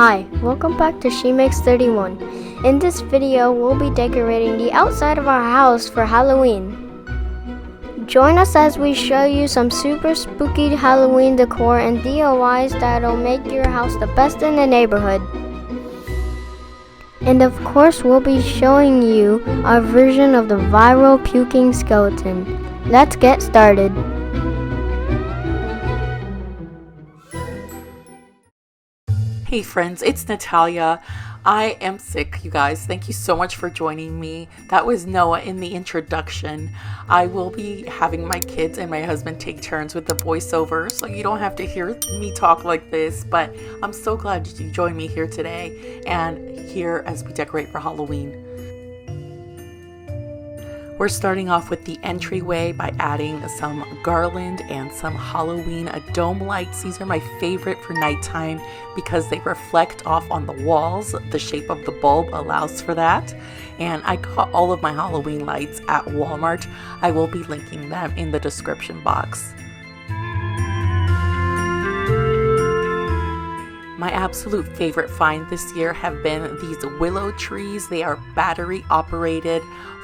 Hi, welcome back to She Makes 31. In this video, we'll be decorating the outside of our house for Halloween. Join us as we show you some super spooky Halloween decor and DIYs that'll make your house the best in the neighborhood. And of course, we'll be showing you our version of the viral Puking Skeleton. Let's get started. Hey friends, it's Natalia. I am sick, you guys. Thank you so much for joining me. That was Noah in the introduction. I will be having my kids and my husband take turns with the voiceover, so you don't have to hear me talk like this, but I'm so glad you joined me here today and here as we decorate for Halloween. We're starting off with the entryway by adding some garland and some Halloween dome lights. These are my favorite for nighttime because they reflect off on the walls. The shape of the bulb allows for that. And I got all of my Halloween lights at Walmart. I will be linking them in the description box. My absolute favorite find this year have been these willow trees. They are battery operated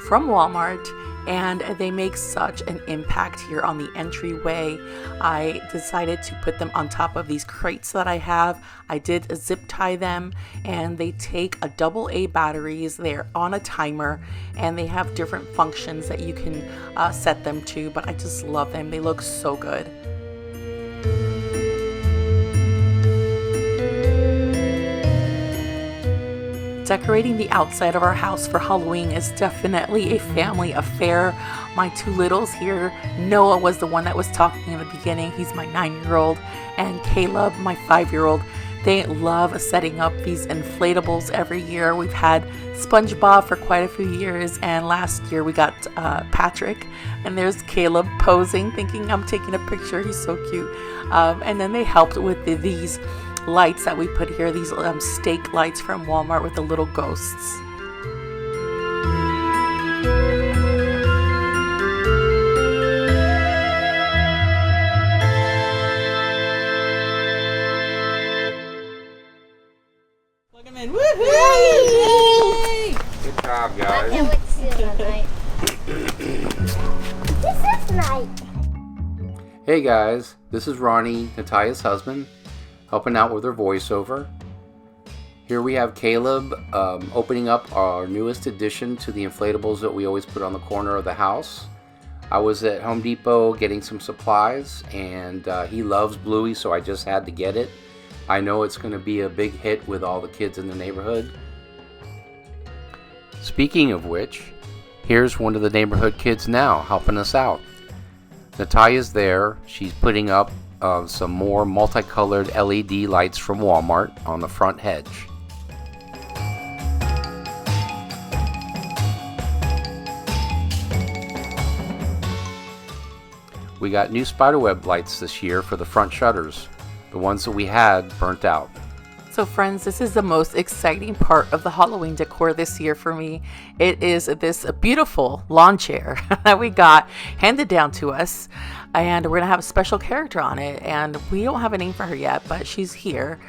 from Walmart and they make such an impact here on the entryway. I decided to put them on top of these crates that I have. I did zip tie them and they take a AA batteries. They're on a timer and they have different functions that you can set them to, but I just love them. They look so good. Decorating the outside of our house for Halloween is definitely a family affair. My two littles here, Noah was the one that was talking in the beginning. He's my 9-year-old, and Caleb, my 5-year-old. They love setting up these inflatables every year. We've had SpongeBob for quite a few years, and last year we got Patrick, and there's Caleb posing, thinking I'm taking a picture. He's so cute. And then they helped with these lights that we put here, these stake lights from Walmart with the little ghosts. Plug them in. Woohoo! Good job, guys. This is night. Hey guys, this is Ronnie, Natalia's husband, helping out with her voiceover. Here we have Caleb opening up our newest addition to the inflatables that we always put on the corner of the house. I was at Home Depot getting some supplies and he loves Bluey, so I just had to get it. I know it's going to be a big hit with all the kids in the neighborhood. Speaking of which, here's one of the neighborhood kids now helping us out. Natalia's there. She's putting up some more multicolored LED lights from Walmart on the front hedge. We got new spiderweb lights this year for the front shutters. The ones that we had burnt out. So friends, this is the most exciting part of the Halloween decor this year for me. It is this beautiful lawn chair that we got handed down to us, and we're gonna have a special character on it, and we don't have a name for her yet, but she's here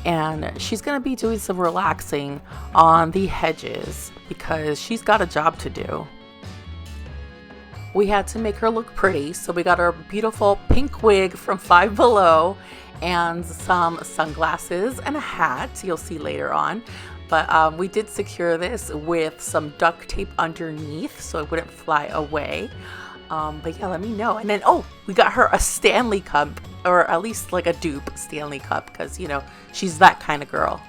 and she's gonna be doing some relaxing on the hedges because she's got a job to do. We had to make her look pretty, so we got her beautiful pink wig from Five Below and some sunglasses and a hat you'll see later on. But we did secure this with some duct tape underneath so it wouldn't fly away. But yeah, let me know. And then, we got her a Stanley Cup, or at least like a dupe Stanley Cup, because, you know, she's that kind of girl.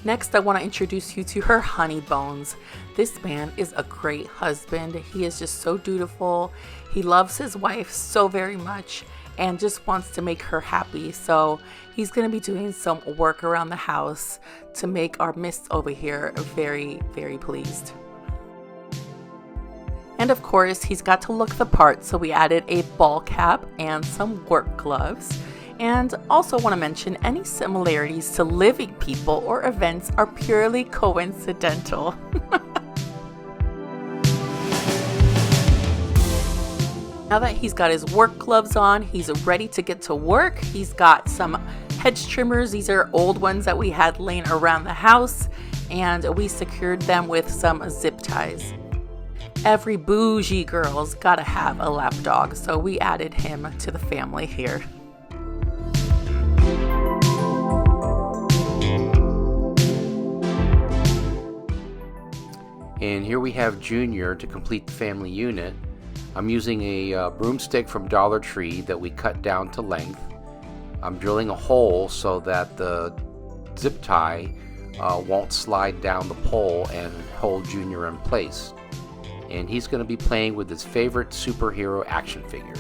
Next, I want to introduce you to her Honey Bones. This man is a great husband. He is just so dutiful. He loves his wife so very much and just wants to make her happy. So he's going to be doing some work around the house to make our miss over here very, very pleased. And of course, he's got to look the part, so we added a ball cap and some work gloves. And also want to mention any similarities to living people or events are purely coincidental. Now that he's got his work gloves on, he's ready to get to work. He's got some hedge trimmers. These are old ones that we had laying around the house, and we secured them with some zip ties. Every bougie girl's gotta have a lap dog, so we added him to the family here. And here we have Junior to complete the family unit. I'm using a broomstick from Dollar Tree that we cut down to length. I'm drilling a hole so that the zip tie won't slide down the pole and hold Junior in place. And he's going to be playing with his favorite superhero action figures.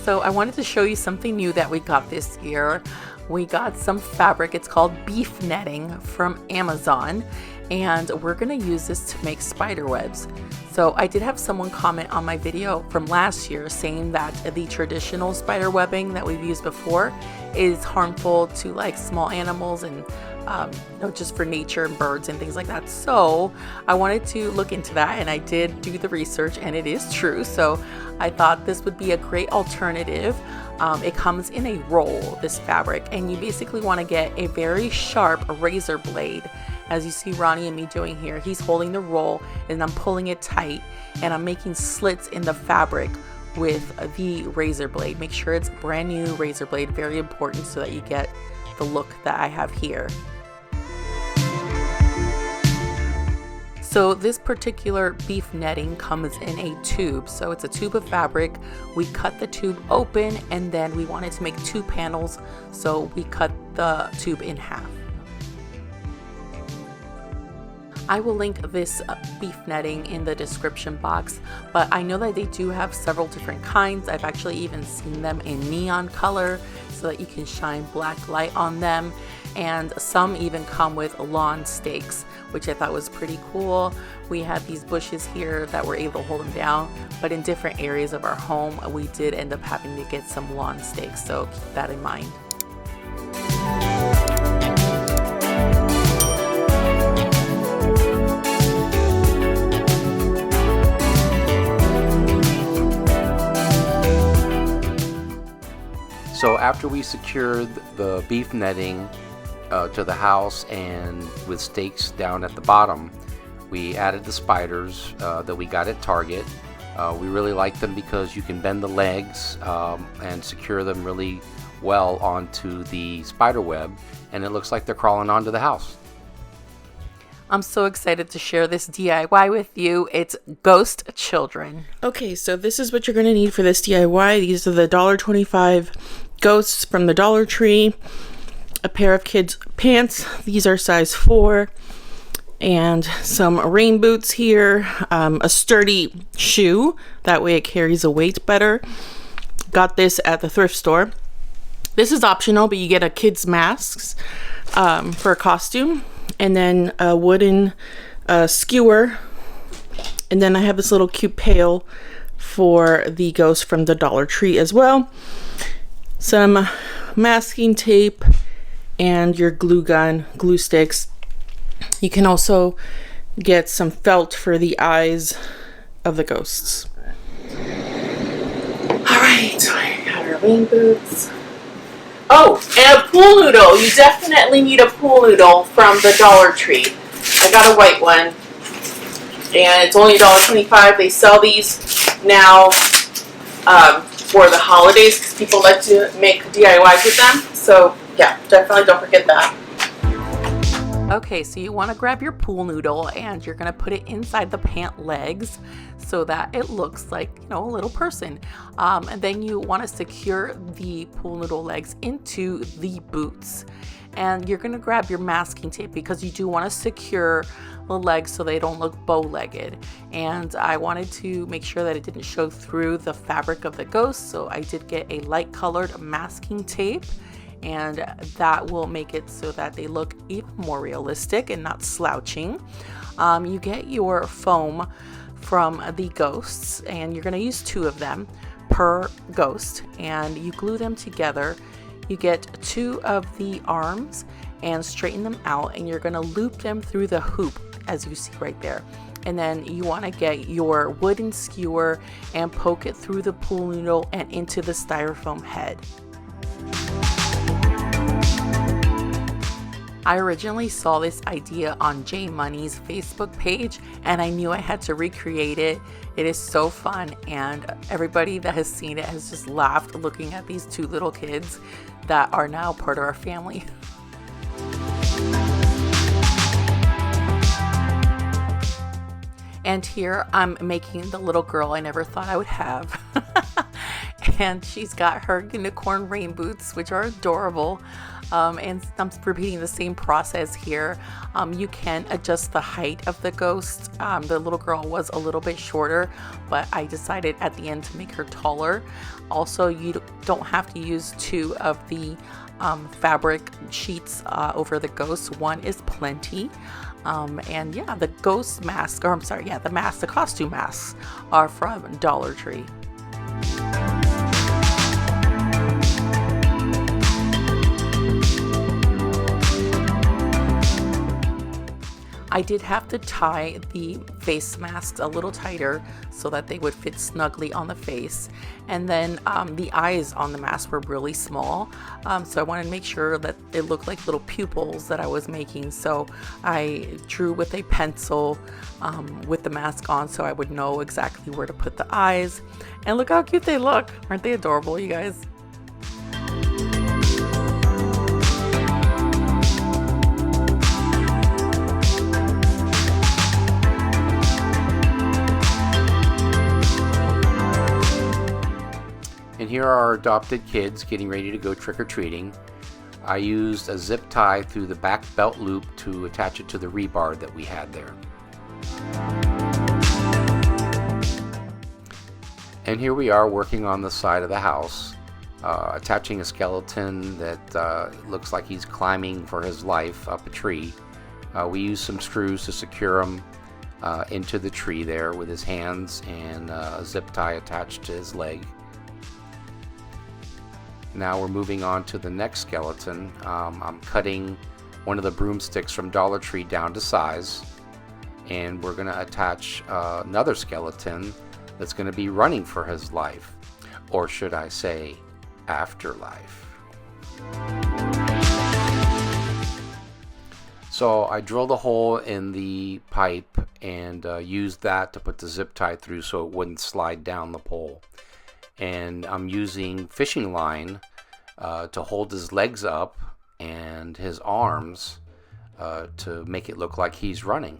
So I wanted to show you something new that we got this year. We got some fabric. It's called beef netting from Amazon, and we're gonna use this to make spider webs. So I did have someone comment on my video from last year saying that the traditional spider webbing that we've used before is harmful to like small animals and just for nature and birds and things like that. So I wanted to look into that, and I did do the research, and it is true. So I thought this would be a great alternative. It comes in a roll, this fabric, and you basically want to get a very sharp razor blade. As you see Ronnie and me doing here, he's holding the roll and I'm pulling it tight, and I'm making slits in the fabric with the razor blade. Make sure it's brand new razor blade, very important, so that you get the look that I have here. So this particular beef netting comes in a tube. So it's a tube of fabric. We cut the tube open, and then we wanted to make 2 panels, so we cut the tube in half. I will link this beef netting in the description box, but I know that they do have several different kinds. I've actually even seen them in neon color so that you can shine black light on them, and some even come with lawn stakes, which I thought was pretty cool. We had these bushes here that were able to hold them down, but in different areas of our home we did end up having to get some lawn stakes, so keep that in mind. So after we secured the beef netting to the house and with stakes down at the bottom, we added the spiders that we got at Target. We really like them because you can bend the legs and secure them really well onto the spider web, and it looks like they're crawling onto the house. I'm so excited to share this DIY with you. It's Ghost Children. Okay, so this is what you're going to need for this DIY. These are the $1.25 ghosts from the Dollar Tree. A pair of kids' pants. These are size 4. And some rain boots here. A sturdy shoe. That way it carries a weight better. Got this at the thrift store. This is optional, but you get a kid's masks for a costume. And then a wooden skewer. And then I have this little cute pail for the ghost from the Dollar Tree as well. Some masking tape and your glue gun, glue sticks. You can also get some felt for the eyes of the ghosts. Alright, so I got our rain boots. Oh, and a pool noodle. You definitely need a pool noodle from the Dollar Tree. I got a white one, and it's only $1.25. They sell these now for the holidays because people like to make DIYs with them. So yeah, definitely don't forget that. Okay, so you want to grab your pool noodle and you're going to put it inside the pant legs so that it looks like, a little person. And then you want to secure the pool noodle legs into the boots. And you're going to grab your masking tape because you do want to secure the legs so they don't look bow-legged. And I wanted to make sure that it didn't show through the fabric of the ghost, so I did get a light colored masking tape. And that will make it so that they look even more realistic and not slouching. You get your foam from the ghosts, and you're going to use 2 of them per ghost, and you glue them together you get 2 of the arms and straighten them out, and you're going to loop them through the hoop as you see right there. And then you want to get your wooden skewer and poke it through the pool noodle and into the styrofoam head. I originally saw this idea on J Money's Facebook page, and I knew I had to recreate it. It is so fun, and everybody that has seen it has just laughed looking at these 2 little kids that are now part of our family. And here I'm making the little girl I never thought I would have. And she's got her unicorn rain boots, which are adorable. And I'm repeating the same process here. You can adjust the height of the ghost. The little girl was a little bit shorter, but I decided at the end to make her taller. Also, you don't have to use 2 of the fabric sheets over the ghost. 1 is plenty. And yeah, the ghost mask, or I'm sorry, yeah, the costume masks are from Dollar Tree. I did have to tie the face masks a little tighter so that they would fit snugly on the face. And then the eyes on the mask were really small. So I wanted to make sure that it looked like little pupils that I was making. So I drew with a pencil with the mask on so I would know exactly where to put the eyes. And look how cute they look. Aren't they adorable, you guys? And here are our adopted kids getting ready to go trick-or-treating. I used a zip tie through the back belt loop to attach it to the rebar that we had there. And here we are working on the side of the house, attaching a skeleton that looks like he's climbing for his life up a tree. We used some screws to secure him into the tree there with his hands and a zip tie attached to his leg. Now we're moving on to the next skeleton. I'm cutting one of the broomsticks from Dollar Tree down to size, and we're going to attach another skeleton that's going to be running for his life, or should I say afterlife. So I drilled a hole in the pipe and used that to put the zip tie through so it wouldn't slide down the pole. And I'm using fishing line to hold his legs up and his arms to make it look like he's running.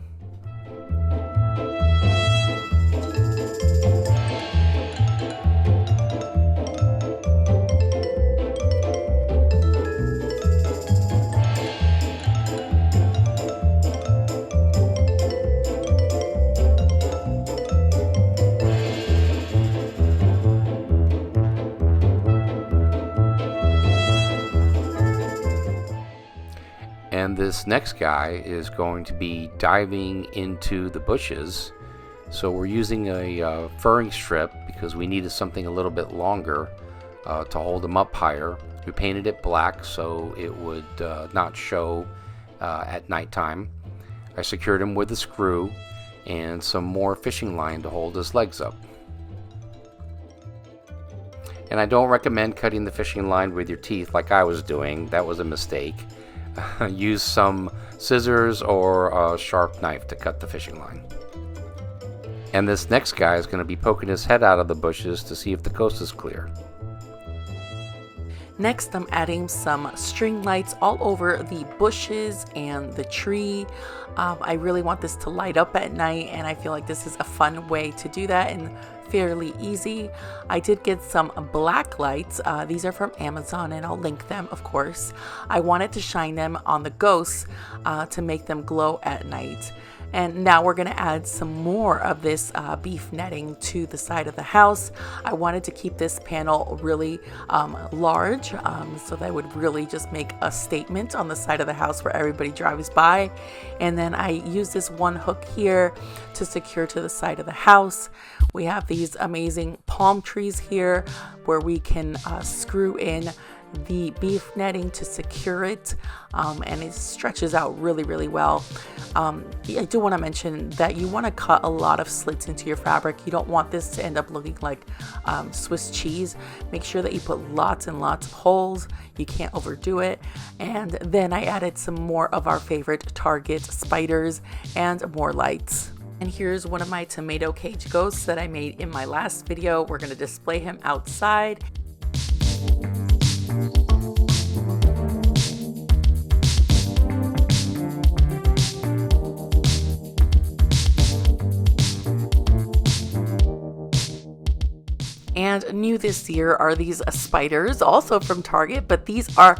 And this next guy is going to be diving into the bushes. So we're using a furring strip because we needed something a little bit longer to hold him up higher. We painted it black so it would not show at nighttime. I secured him with a screw and some more fishing line to hold his legs up. And I don't recommend cutting the fishing line with your teeth like I was doing. That was a mistake. Use some scissors or a sharp knife to cut the fishing line. And this next guy is going to be poking his head out of the bushes to see if the coast is clear. Next, I'm adding some string lights all over the bushes and the tree. I really want this to light up at night, and I feel like this is a fun way to do that and fairly easy. I did get some black lights. These are from Amazon, and I'll link them, of course. I wanted to shine them on the ghosts to make them glow at night. And now we're going to add some more of this beef netting to the side of the house. I wanted to keep this panel really large so that would really just make a statement on the side of the house where everybody drives by. And then I use this one hook here to secure to the side of the house. We have these amazing palm trees here where we can screw in the beef netting to secure it, and it stretches out really well. I do want to mention that you want to cut a lot of slits into your fabric. You don't want this to end up looking like Swiss cheese. Make sure that you put lots and lots of holes. You can't overdo it. And then I added some more of our favorite Target spiders and more lights. And here's one of my tomato cage ghosts that I made in my last video. We're going to display him outside. And new this year are these spiders, also from Target, but these are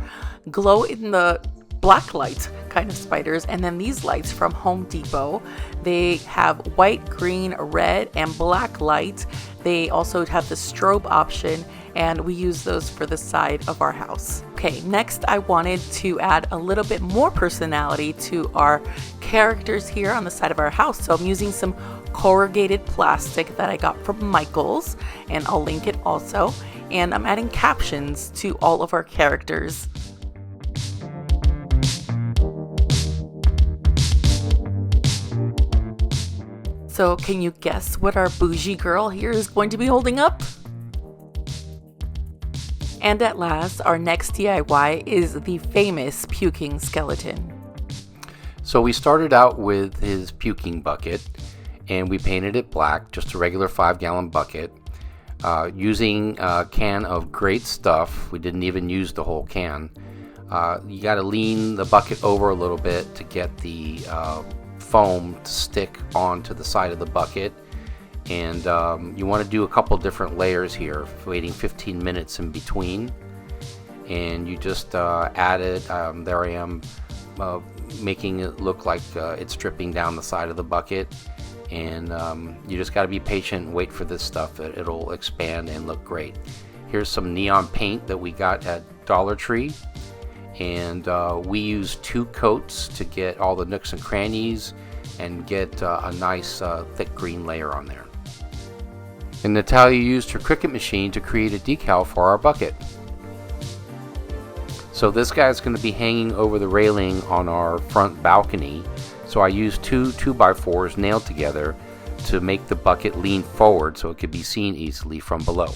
glow in the black light kind of spiders. And then these lights from Home Depot, they have white, green, red, and black light. They also have the strobe option, and we use those for the side of our house. Okay, next I wanted to add a little bit more personality to our characters here on the side of our house. So I'm using some corrugated plastic that I got from Michael's, and I'll link it also. And I'm adding captions to all of our characters. So can you guess what our bougie girl here is going to be holding up? And at last, our next DIY is the famous Puking Skeleton. So we started out with his puking bucket, and we painted it black, just a regular 5-gallon bucket, using a can of great stuff. We didn't even use the whole can. You got to lean the bucket over a little bit to get the foam to stick onto the side of the bucket, and you want to do a couple different layers here, waiting 15 minutes in between, and you just add it. There I am making it look like it's dripping down the side of the bucket, and you just got to be patient and wait for this stuff. It'll expand and look great. Here's some neon paint that we got at Dollar Tree, and we use 2 coats to get all the nooks and crannies and get a nice thick green layer on there. And Natalia used her Cricut machine to create a decal for our bucket. So this guy's going to be hanging over the railing on our front balcony. So I used 2 2x4s nailed together to make the bucket lean forward so it could be seen easily from below.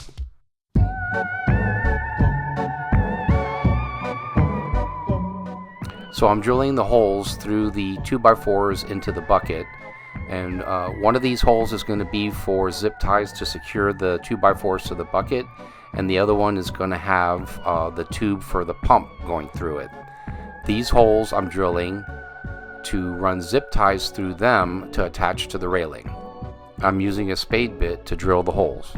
So I'm drilling the holes through the 2x4s into the bucket, and one of these holes is going to be for zip ties to secure the 2x4s to the bucket, and the other one is going to have the tube for the pump going through it. These holes I'm drilling to run zip ties through them to attach to the railing. I'm using a spade bit to drill the holes.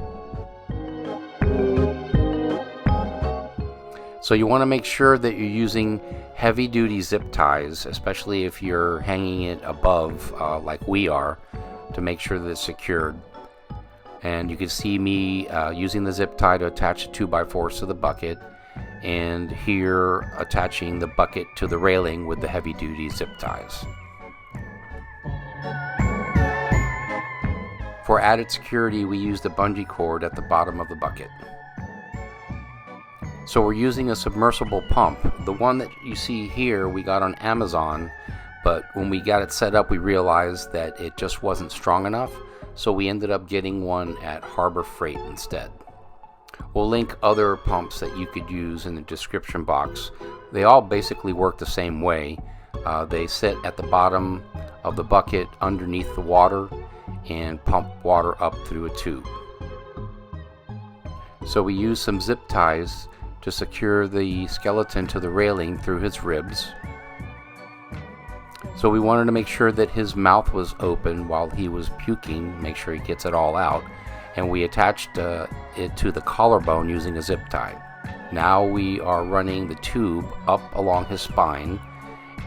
So you want to make sure that you're using heavy duty zip ties, especially if you're hanging it above like we are, to make sure that it's secured. And you can see me using the zip tie to attach the 2x4s to the bucket, and here attaching the bucket to the railing with the heavy duty zip ties. For added security, we used a bungee cord at the bottom of the bucket. So we're using a submersible pump. The one that you see here we got on Amazon, but when we got it set up we realized that it just wasn't strong enough, so we ended up getting one at Harbor Freight instead. We'll link other pumps that you could use in the description box. They all basically work the same way. They sit at the bottom of the bucket underneath the water and pump water up through a tube. So we use some zip ties to secure the skeleton to the railing through his ribs. So we wanted to make sure that his mouth was open while he was puking, make sure he gets it all out, and we attached it to the collarbone using a zip tie. Now we are running the tube up along his spine,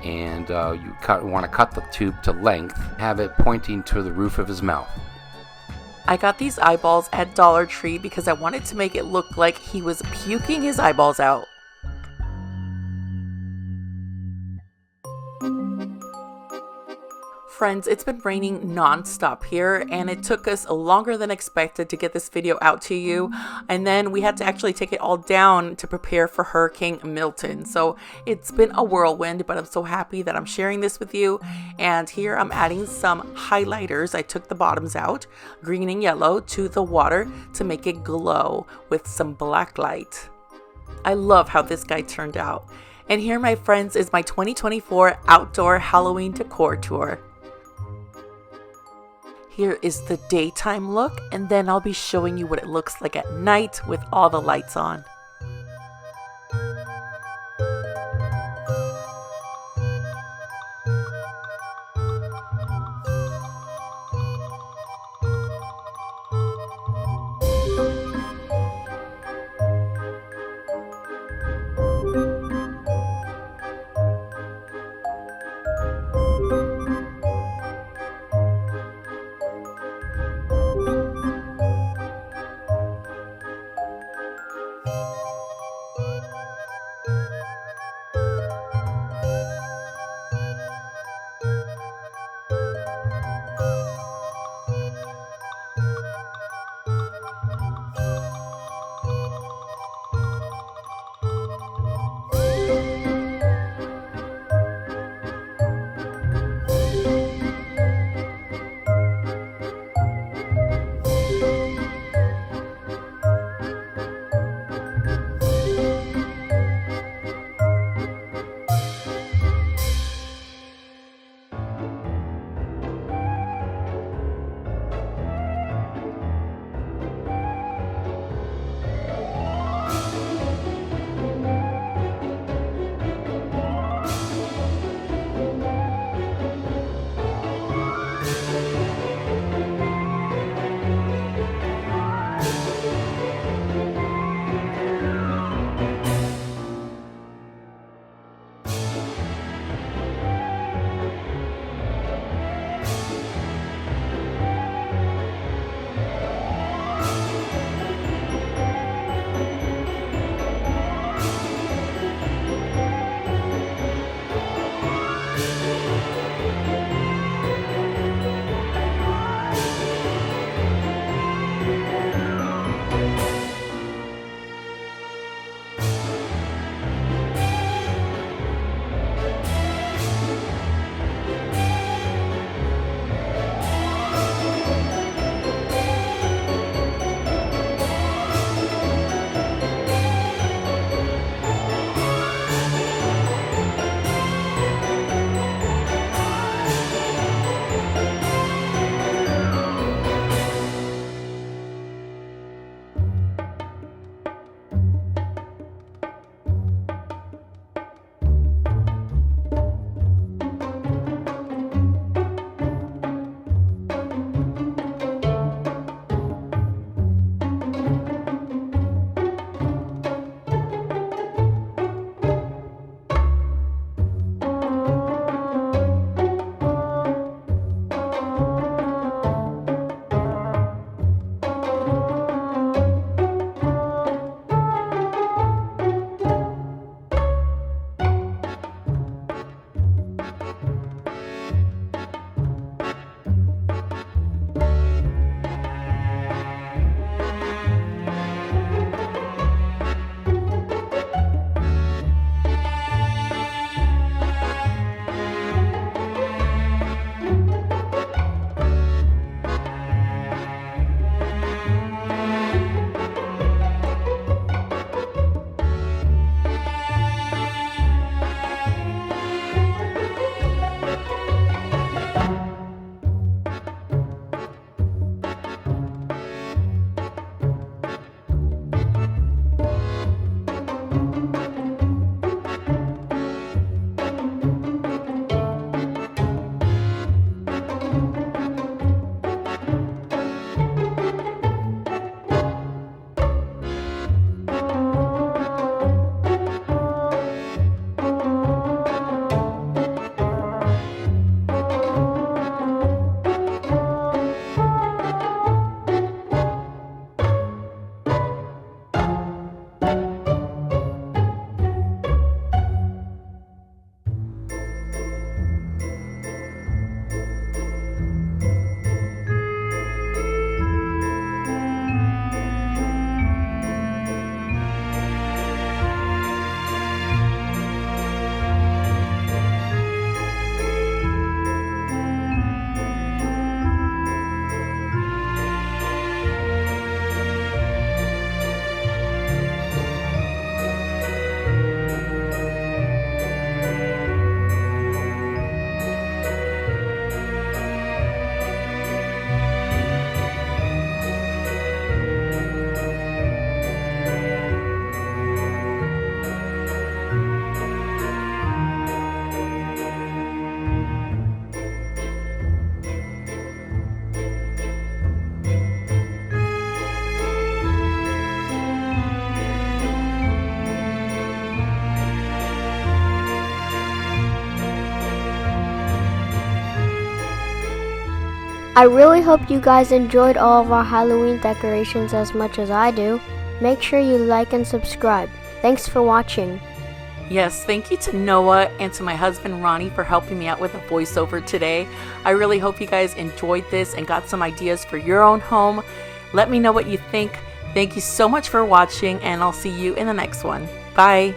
and you want to cut the tube to length, have it pointing to the roof of his mouth. I got these eyeballs at Dollar Tree because I wanted to make it look like he was puking his eyeballs out. friends, it's been raining non-stop here, and it took us longer than expected to get this video out to you, and then we had to actually take it all down to prepare for Hurricane Milton. So it's been a whirlwind, but I'm so happy that I'm sharing this with you. And here I'm adding some highlighters. I took the bottoms out, green and yellow, to the water to make it glow with some black light. I love how this guy turned out. And here, my friends, is my 2024 outdoor Halloween decor tour. Here is the daytime look, and then I'll be showing you what it looks like at night with all the lights on. I really hope you guys enjoyed all of our Halloween decorations as much as I do. Make sure you like and subscribe. Thanks for watching. Yes, thank you to Noah and to my husband Ronnie for helping me out with a voiceover today. I really hope you guys enjoyed this and got some ideas for your own home. Let me know what you think. Thank you so much for watching, and I'll see you in the next one. Bye.